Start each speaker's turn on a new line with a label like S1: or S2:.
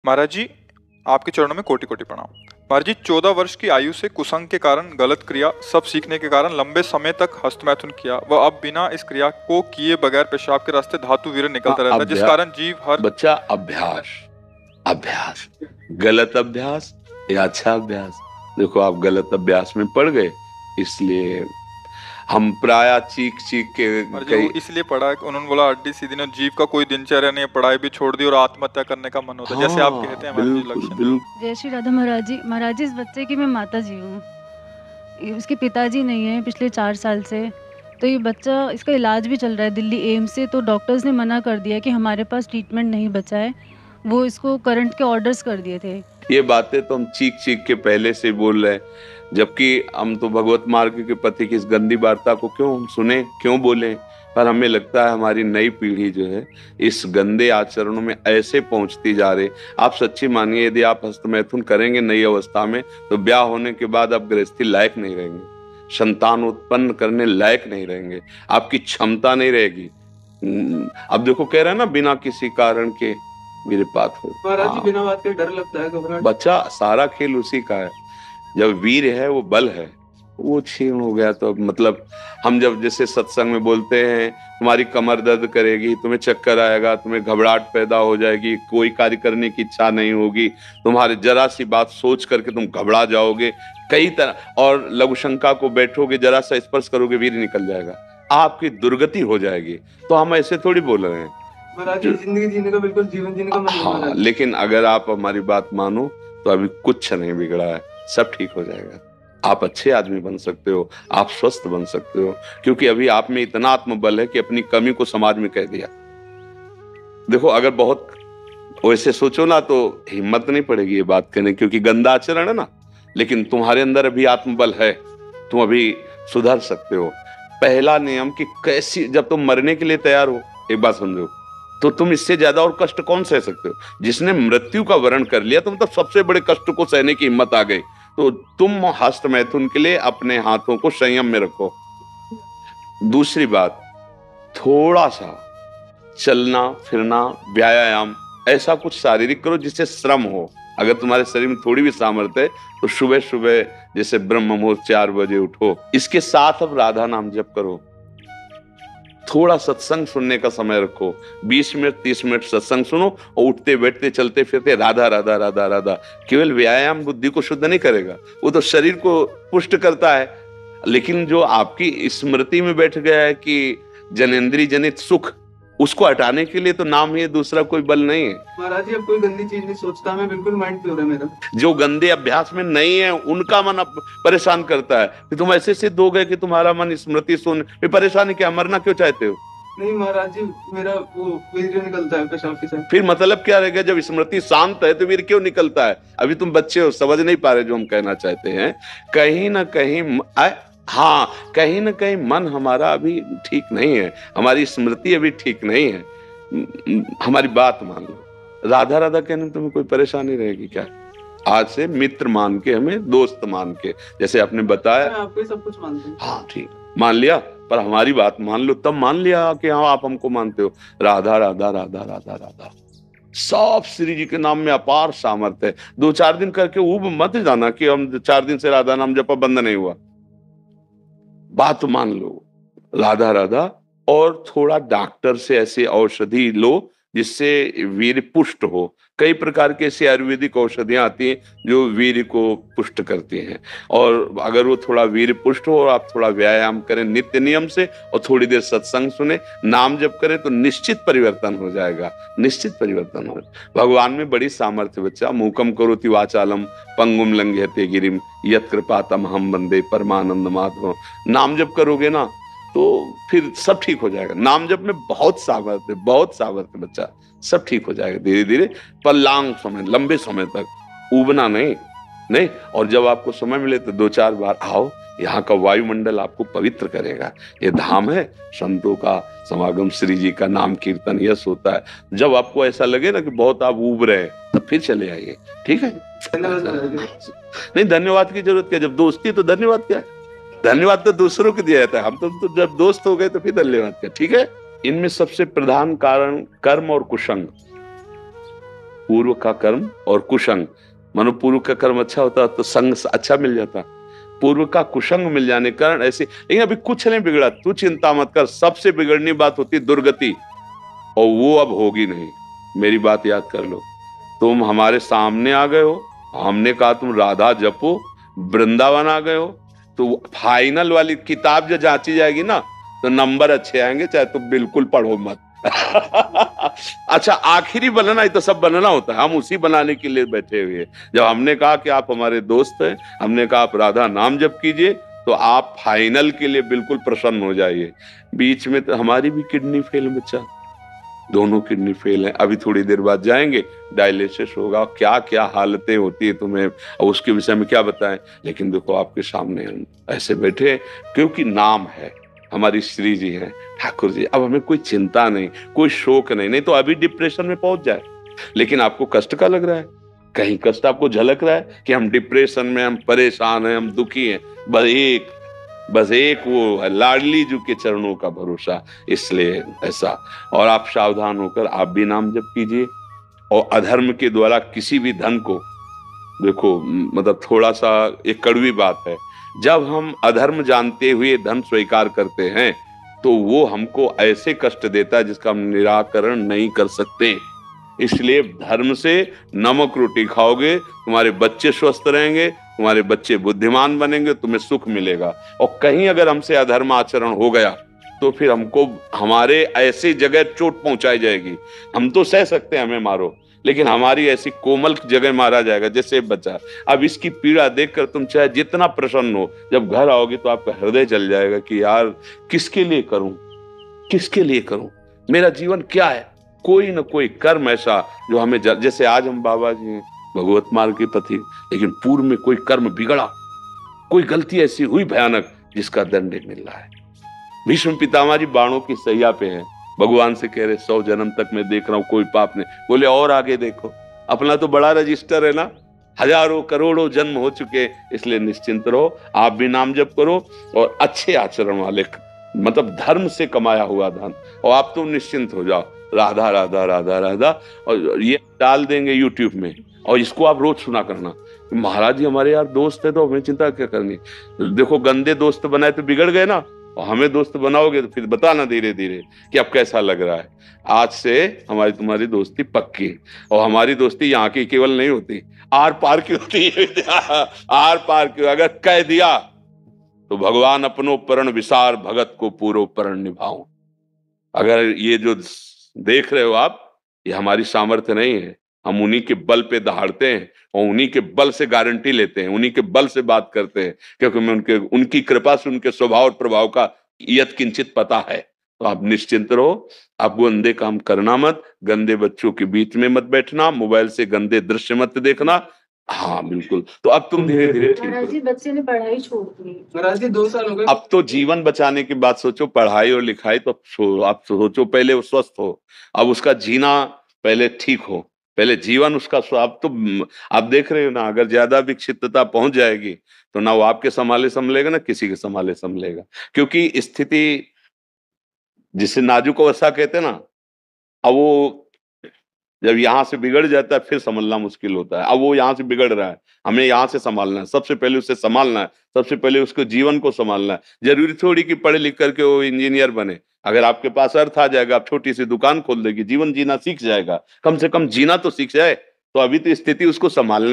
S1: महाराज जी, आपके चरणों में कोटि कोटि प्रणाम। महाराज जी, 14 वर्ष की आयु से कुसंग के कारण गलत क्रिया सब सीखने के कारण लंबे समय तक हस्तमैथुन किया व अब बिना इस क्रिया को किए बगैर पेशाब के रास्ते धातु वीर्य निकलता रहता है, जिस कारण जीव हर
S2: बच्चा अभ्यास अभ्यास गलत अभ्यास या अच्छा अभ्यास। देखो आप गलत अभ्यास में पड़ गए, इसलिए हम प्राय चीख चीख के
S1: कई इसलिए पढ़ा कि उन्होंने बोला अड्डी सीधी ने जीव का कोई दिनचर्या नहीं, पढ़ाई भी छोड़ दी और आत्महत्या करने का मन होता है। जैसे आप कहते हैं महाराज जी।
S3: जय श्री राधा महाराज जी। महाराज जी, इस बच्चे की मैं माता जी हूँ। उसके पिताजी नहीं है पिछले 4 साल से। तो ये बच्चा, इसका इलाज भी चल रहा है दिल्ली एम्स से। तो डॉक्टर्स ने मना कर दिया कि हमारे पास ट्रीटमेंट नहीं बचा है। वो इसको करंट के ऑर्डर्स कर दिए थे।
S2: ये बातें तो हम चीख चीख के पहले से बोल रहे हैं, जबकि हम तो भगवत मार्ग के पति की इस गंदी वार्ता को क्यों हम सुने, क्यों बोले। पर हमें लगता है हमारी नई पीढ़ी जो है इस गंदे आचरणों में ऐसे पहुंचती जा रही। आप सच्ची मानिए, यदि आप हस्तमैथुन करेंगे नई अवस्था में तो ब्याह होने के बाद आप गृहस्थी लायक नहीं रहेंगे, संतान उत्पन्न करने लायक नहीं रहेंगे, आपकी क्षमता नहीं रहेगी। अब देखो कह रहे हैं ना, बिना किसी कारण के वीरपात हो।
S4: महाराज जी, बिना बात के डर लगता है, घबराहट।
S2: बच्चा, सारा खेल उसी का है। जब वीर है वो बल है, वो क्षीण हो गया तो मतलब हम जब जैसे सत्संग में बोलते हैं तुम्हारी कमर दर्द करेगी, तुम्हें चक्कर आएगा, तुम्हें घबराहट पैदा हो जाएगी, कोई कार्य करने की इच्छा नहीं होगी, तुम्हारे जरा सी बात सोच करके तुम घबरा जाओगे कई तरह, और लघु शंका को बैठोगे, जरा सा स्पर्श करोगे वीर निकल जाएगा, आपकी दुर्गति हो जाएगी। तो हम ऐसे थोड़ी बोल रहे हैं
S4: महाराज जी, जिंदगी जीने का बिल्कुल जीवन जीने का मन है।
S2: हाँ, लेकिन अगर आप हमारी बात मानो तो अभी कुछ नहीं बिगड़ा है, सब ठीक हो जाएगा। आप अच्छे आदमी बन सकते हो, आप स्वस्थ बन सकते हो, क्योंकि अभी आप में इतना आत्मबल है कि अपनी कमी को समाज में कह दिया। देखो अगर बहुत वैसे सोचो ना तो हिम्मत नहीं पड़ेगी ये बात कहने, क्योंकि गंदा आचरण है ना। लेकिन तुम्हारे अंदर अभी आत्मबल है, तुम अभी सुधर सकते हो। पहला नियम कि कैसी, जब तुम मरने के लिए तैयार हो, एक बात समझो, तो तुम इससे ज्यादा और कष्ट कौन सह सकते हो। जिसने मृत्यु का वरण कर लिया तो मतलब सबसे बड़े कष्ट को सहने की हिम्मत आ गई। तो तुम हस्तमैथुन के लिए अपने हाथों को संयम में रखो। दूसरी बात, थोड़ा सा चलना फिरना, व्यायाम, ऐसा कुछ शारीरिक करो जिससे श्रम हो। अगर तुम्हारे शरीर में थोड़ी भी सामर्थ्य है तो सुबह सुबह जैसे ब्रह्म मुहूर्त 4 बजे उठो। इसके साथ अब राधा नाम जप करो, थोड़ा सत्संग सुनने का समय रखो, 20 मिनट 30 मिनट सत्संग सुनो और उठते बैठते चलते फिरते राधा राधा राधा राधा। केवल व्यायाम बुद्धि को शुद्ध नहीं करेगा, वो तो शरीर को पुष्ट करता है, लेकिन जो आपकी स्मृति में बैठ गया है कि जनेंद्रिय जनित सुख, उसको हटाने के लिए तो नाम ही, दूसरा कोई बल नहीं है।
S4: महाराज जी, अब कोई गंदी चीज नहीं सोचता, मैं बिल्कुल माइंड प्योर है मेरा।
S2: जो गंदे अभ्यास में नहीं है उनका मन परेशान करता है कि तुम ऐसे सिद्ध हो गए कि तुम्हारा मन स्मृति सुन परेशान, क्या मरना क्यों चाहते हो?
S4: नहीं महाराज जी, मेरा वो वीर्य निकलता है पेशाब के साथ।
S2: फिर मतलब क्या रहेगा? जब स्मृति शांत है तो वीर्य क्यों निकलता है? अभी तुम बच्चे हो, समझ नहीं पा रहे जो हम कहना चाहते हैं। कहीं ना कहीं हाँ, कहीं ना कहीं मन हमारा अभी ठीक नहीं है, हमारी स्मृति अभी ठीक नहीं है। हमारी बात मान लो, राधा राधा कहने में तुम्हें कोई परेशानी रहेगी क्या? आज से मित्र मान के, हमें दोस्त मान के, जैसे आपने बताया।
S4: मैं आपको सब कुछ मानता हूँ।
S2: हाँ ठीक, मान लिया, पर हमारी बात मान लो, तब मान लिया कि हाँ आप हमको मानते हो। राधा राधा राधा राधा राधा, सब श्री जी के नाम में अपार सामर्थ्य है। 2-4 दिन करके ऊब मत जाना कि हम 4 दिन से राधा नाम जपा, बंद नहीं हुआ। बात मान लो, राधा राधा, और थोड़ा डॉक्टर से ऐसी औषधि लो जिससे वीर्य पुष्ट हो। कई प्रकार के ऐसी आयुर्वेदिक औषधियां आती हैं जो वीर्य को पुष्ट करती हैं, और अगर वो थोड़ा वीर्य पुष्ट हो और आप थोड़ा व्यायाम करें नित्य नियम से और थोड़ी देर सत्संग सुने, नाम जप करें, तो निश्चित परिवर्तन हो जाएगा, निश्चित परिवर्तन हो। भगवान में बड़ी सामर्थ्य बच्चा। मूकम करोति वाचालम पंगुम लंघयते गिरिम यत् कृपातम हम वंदे परमानंद माधव। नाम जप करोगे ना तो फिर सब ठीक हो जाएगा। नाम जप में बहुत सामर्थ्य, बहुत सामर्थ्य बच्चा, सब ठीक हो जाएगा धीरे धीरे, पर लॉन्ग समय, लंबे समय तक, उबना नहीं। और जब आपको समय मिले तो 2-4 बार आओ, यहाँ का वायुमंडल आपको पवित्र करेगा। ये धाम है संतों का समागम, श्री जी का नाम कीर्तन यश होता है। जब आपको ऐसा लगे ना कि बहुत आप उब रहे हैं, तब फिर चले आइए, ठीक है? नहीं, धन्यवाद की जरूरत क्या, जब दोस्ती तो धन्यवाद क्या है? धन्यवाद तो दूसरों को दिया जाता है, हम तो जब दोस्त हो गए तो फिर धन्यवाद क्या, ठीक है? इनमें सबसे प्रधान कारण कर्म और कुसंग, पूर्व का कर्म और कुसंग, मानो पूर्व का कर्म अच्छा होता तो संग अच्छा मिल जाता, पूर्व का कुसंग मिल जाने के कारण ऐसे। लेकिन अभी कुछ नहीं बिगड़ा, तू चिंता मत कर। सबसे बिगड़नी बात होती है दुर्गति, और वो अब होगी नहीं। मेरी बात याद कर लो, तुम हमारे सामने आ गए हो, हमने कहा तुम राधा जपो, वृंदावन आ गए हो, तो फाइनल वाली किताब जो जांची जाएगी ना, तो नंबर अच्छे आएंगे, चाहे तुम बिल्कुल पढ़ो मत। अच्छा, आखिरी बनना ही तो सब बनना होता है, हम उसी बनाने के लिए बैठे हुए हैं। जब हमने कहा कि आप हमारे दोस्त हैं, हमने कहा आप राधा नाम जप कीजिए, तो आप फाइनल के लिए बिल्कुल प्रसन्न हो जाइए। बीच में तो हमारी भी किडनी फेल बच्चा, दोनों किडनी फेल है। अभी थोड़ी देर बाद जाएंगे, डायलिसिस होगा, क्या क्या हालतें होती है तुम्हें, और उसके विषय में क्या बताएं। लेकिन देखो आपके सामने हम ऐसे बैठे, क्योंकि नाम है, हमारी श्री जी हैं, ठाकुर जी। अब हमें कोई चिंता नहीं, कोई शोक नहीं, नहीं तो अभी डिप्रेशन में पहुंच जाए। लेकिन आपको कष्ट का लग रहा है, कहीं कष्ट आपको झलक रहा है कि हम डिप्रेशन में, हम परेशान हैं, हम दुखी हैं। बस एक वो है, लाडली जी के चरणों का भरोसा, इसलिए ऐसा। और आप सावधान होकर आप भी नाम जप कीजिए। और अधर्म के द्वारा किसी भी धन को, देखो मतलब थोड़ा सा एक कड़वी बात है, जब हम अधर्म जानते हुए धन स्वीकार करते हैं तो वो हमको ऐसे कष्ट देता है जिसका हम निराकरण नहीं कर सकते। इसलिए धर्म से नमक रोटी खाओगे, तुम्हारे बच्चे स्वस्थ रहेंगे, तुम्हारे बच्चे बुद्धिमान बनेंगे, तुम्हें सुख मिलेगा। और कहीं अगर हमसे अधर्म आचरण हो गया तो फिर हमको हमारे ऐसी जगह चोट पहुंचाई जाएगी। हम तो सह सकते हैं, हमें मारो, लेकिन हमारी ऐसी कोमल जगह मारा जाएगा जैसे बच्चा। अब इसकी पीड़ा देखकर तुम चाहे जितना प्रसन्न हो, जब घर आओगे तो आपका हृदय जल जाएगा कि यार किसके लिए करूं, किसके लिए करूं, मेरा जीवन क्या है। कोई न कोई कर्म ऐसा जो हमें जैसे आज हम बाबा जी हैं, भगवत मार्ग के पति, लेकिन पूर्व में कोई कर्म बिगड़ा, कोई गलती ऐसी हुई भयानक जिसका दंड मिल रहा है। भीष्म पितामह जी बाणों की सैया पे हैं, भगवान से कह रहे 100 जन्म तक मैं देख रहा हूं कोई पाप नहीं। बोले और आगे देखो, अपना तो बड़ा रजिस्टर है ना, हजारों करोड़ों जन्म हो चुके, इसलिए निश्चिंत रहो। आप भी नाम जप करो और अच्छे आचरण वाले, मतलब धर्म से कमाया हुआ धन, और आप तो निश्चिंत हो जाओ। राधा राधा राधा राधा, और ये डाल देंगे यूट्यूब में, और इसको आप रोज सुना करना। महाराज जी हमारे यार दोस्त है तो हमें चिंता क्या करनी। देखो गंदे दोस्त बनाए तो बिगड़ गए ना, और हमें दोस्त बनाओगे तो फिर बताना धीरे धीरे कि अब कैसा लग रहा है। आज से हमारी तुम्हारी दोस्ती पक्की, और हमारी दोस्ती यहाँ की केवल नहीं होती, आर पार की होती है। आर पार की, अगर कह दिया तो भगवान अपनो परण विसार, भगत को पूरो परण निभाऊं। अगर ये जो देख रहे हो आप, ये हमारी सामर्थ्य नहीं है, हम उन्हीं के बल पे दहाड़ते हैं और उन्हीं के बल से गारंटी लेते हैं, उन्हीं के बल से बात करते हैं, क्योंकि मैं उनकी कृपा से उनके स्वभाव और प्रभाव का यत किंचित पता है। तो आप निश्चिंत रहो, आप गंदे काम करना मत, गंदे बच्चों के बीच में मत बैठना, मोबाइल से गंदे दृश्य मत देखना। हाँ बिल्कुल। तो अब तुम धीरे धीरे ठीक
S3: महाराज जी बच्चे ने पढ़ाई छोड़ दी।
S4: महाराज जी 2 साल हो गए।
S2: अब तो जीवन बचाने की बात सोचो, पढ़ाई और लिखाई तो आप सोचो, पहले वो स्वस्थ हो, अब उसका जीना पहले ठीक हो, पहले जीवन उसका अब तो आप देख रहे हो ना, अगर ज्यादा विक्षिप्तता पहुंच जाएगी तो ना वो आपके संभाले संभलेगा, ना किसी के संभाले संभलेगा। क्योंकि स्थिति जिसे नाजुक अवस्था कहते हैं ना, अब वो जब यहाँ से बिगड़ जाता है फिर संभलना मुश्किल होता है। अब वो यहाँ से बिगड़ रहा है, हमें यहाँ से संभालना है, सबसे पहले उसे संभालना है, सबसे पहले उसको जीवन को संभालना है। जरूरी थोड़ी कि पढ़े लिख करके वो इंजीनियर बने। अगर आपके पास अर्थ आ जाएगा, आप छोटी सी दुकान खोल देगी, जीवन जीना सीख जाएगा, कम से कम जीना तो सीख जाए। तो अभी तो स्थिति उसको संभालने